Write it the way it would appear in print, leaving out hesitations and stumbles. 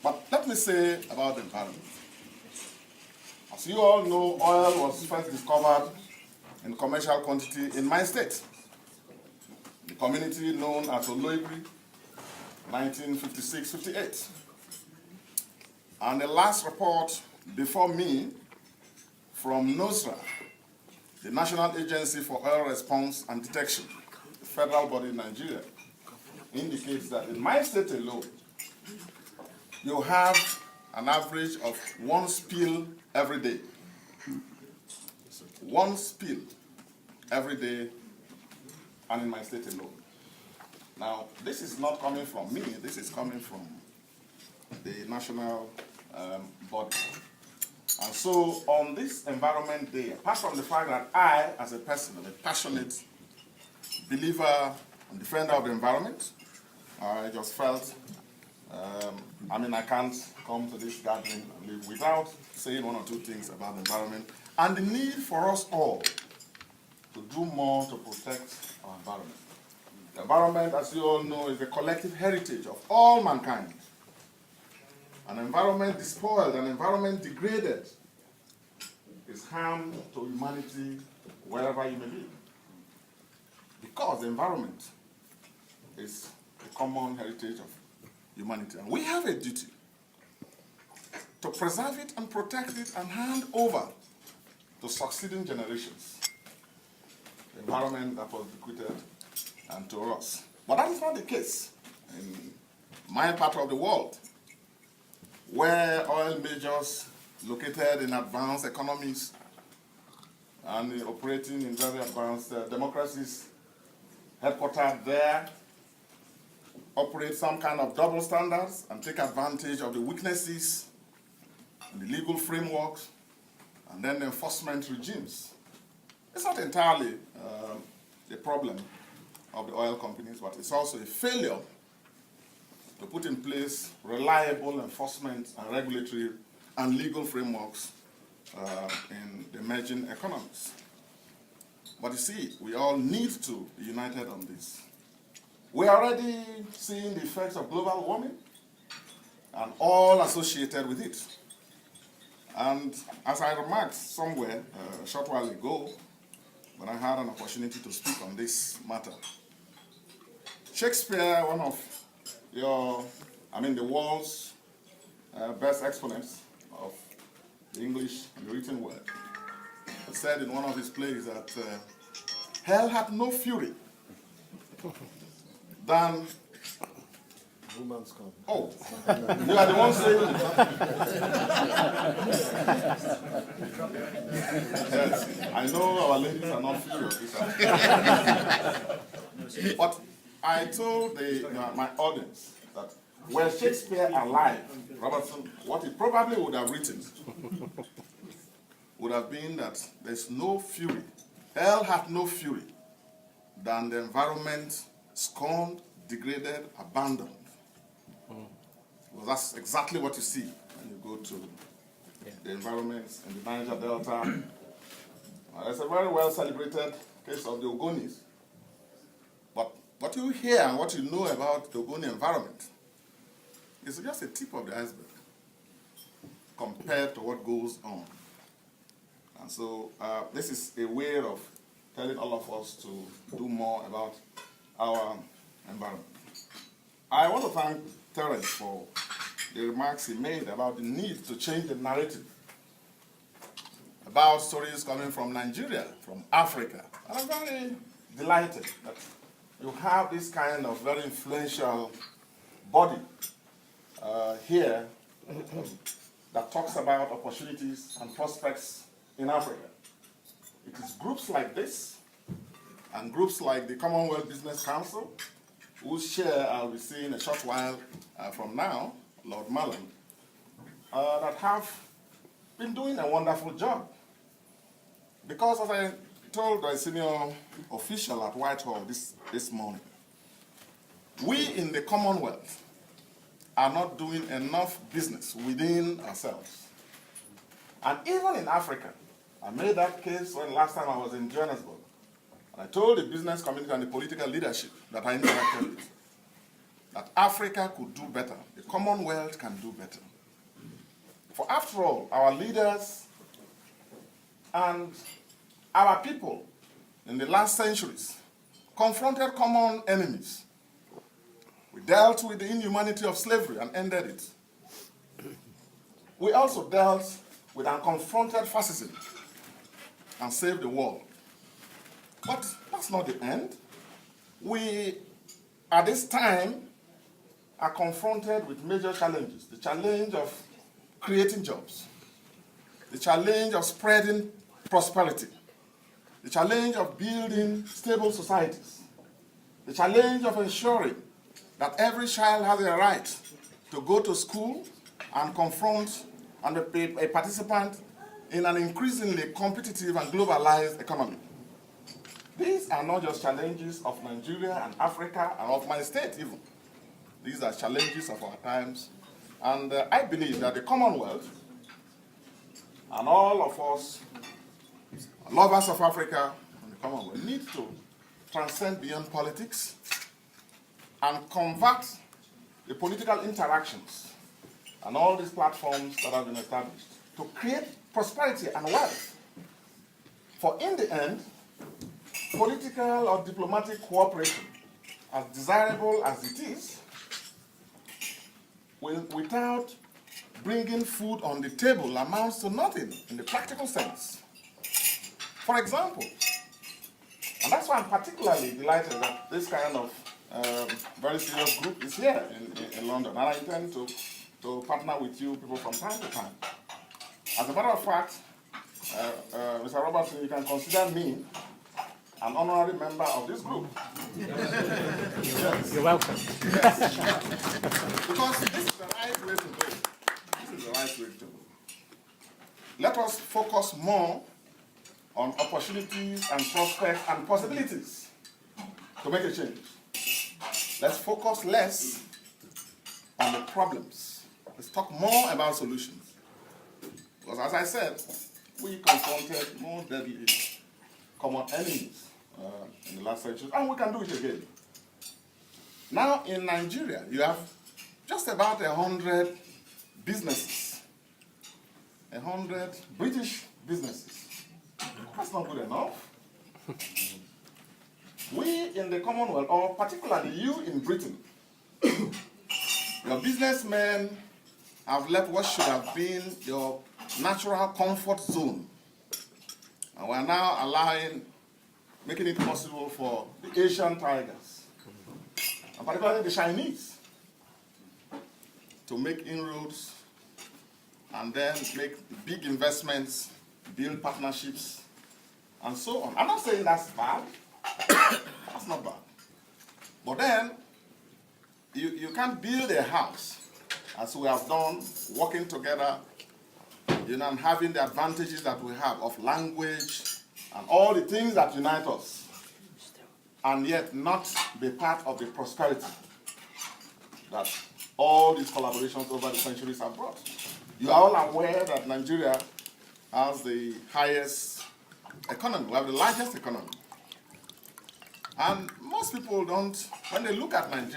But let me say about the environment. As you all know, oil was first discovered in commercial quantity in my state, the community known as Oloibri, 1956-58. And the last report before me from NOSRA, the National Agency for Oil Response and Detection, the federal body in Nigeria, indicates that in my state alone, you have an average of 1 spill every day. 1 spill every day, and in my state alone. Now, this is not coming from me, this is coming from the national body. And so, on this Environment Day, apart from the fact that I, as a person, am a passionate believer and defender of the environment, I just felt, I can't come to this gathering and live without saying 1 or 2 things about the environment and the need for us all to do more to protect our environment. The environment, as you all know, is the collective heritage of all mankind. An environment despoiled, an environment degraded, is harm to humanity wherever you may be. Because the environment is the common heritage of humanity. And we have a duty to preserve it and protect it and hand over to succeeding generations the environment that was bequeathed and to us. But that is not the case in my part of the world, where oil majors located in advanced economies and operating in very advanced democracies headquartered there operate some kind of double standards and take advantage of the weaknesses in the legal frameworks and then the enforcement regimes. It's not entirely the problem of the oil companies, but it's also a failure to put in place reliable enforcement and regulatory and legal frameworks in the emerging economies. But you see, we all need to be united on this. We are already seeing the effects of global warming and all associated with it. And as I remarked somewhere a short while ago, when I had an opportunity to speak on this matter, Shakespeare, one of the world's best exponents of the English and the written word, said in one of his plays that hell had no fury than woman's come. Oh, you are the one saying it. Yes, I know our ladies are not furious. But I told my audience that were Shakespeare alive, Robertson, what he probably would have written would have been that there's no fury, hell had no fury than the environment scorned, degraded, abandoned. Well, that's exactly what you see when you go to the environments in the Niger Delta. There's a very well celebrated case of the Ogonis. But what you hear and what you know about the Ogoni environment is just a tip of the iceberg compared to what goes on. And so this is a way of telling all of us to do more about our environment. I want to thank Terence for the remarks he made about the need to change the narrative about stories coming from Nigeria, from Africa. And I'm very delighted that you have this kind of very influential body here that talks about opportunities and prospects in Africa. It is groups like this and groups like the Commonwealth Business Council, whose chair I'll be seeing a short while from now, Lord Mallan, that have been doing a wonderful job. Because as I told the senior official at Whitehall this morning, we in the Commonwealth are not doing enough business within ourselves. And even in Africa, I made that case when last time I was in Johannesburg. And I told the business community and the political leadership that I interacted with that Africa could do better. The Commonwealth can do better. For after all, our leaders and our people in the last centuries confronted common enemies. We dealt with the inhumanity of slavery and ended it. We also dealt with and confronted fascism and saved the world. But that's not the end. We, at this time, are confronted with major challenges. The challenge of creating jobs, the challenge of spreading prosperity, the challenge of building stable societies, the challenge of ensuring that every child has a right to go to school and confront and be a participant in an increasingly competitive and globalized economy. These are not just challenges of Nigeria and Africa and of my state even. These are challenges of our times. And I believe that the Commonwealth and all of us, lovers of Africa and the Commonwealth, need to transcend beyond politics and convert the political interactions and all these platforms that have been established to create prosperity and wealth. For in the end, political or diplomatic cooperation, as desirable as it is, without bringing food on the table amounts to nothing in the practical sense. For example, and that's why I'm particularly delighted that this kind of very serious group is here in London, and I intend to partner with you people from time to time. As a matter of fact, Mr. Robertson, you can consider me an honorary member of this group. Yes. You're welcome. Yes. Because this is the right way to go. This is the right way to go. Let us focus more on opportunities and prospects and possibilities to make a change. Let's focus less on the problems. Let's talk more about solutions. Because as I said, we confronted more deadly common enemies in the last century, and we can do it again. Now in Nigeria, you have just about 100 businesses, 100 British businesses. That's not good enough. We in the Commonwealth, or particularly you in Britain, your businessmen have left what should have been your natural comfort zone. And we are now making it possible for the Asian tigers, and particularly the Chinese, to make inroads and then make big investments, build partnerships, and so on. I'm not saying that's bad. That's not bad. But then, you can't build a house, as we have done, working together, and having the advantages that we have of language and all the things that unite us, and yet not be part of the prosperity that all these collaborations over the centuries have brought. You are all aware that Nigeria has the highest economy. We have the largest economy. And most people don't, when they look at Nigeria,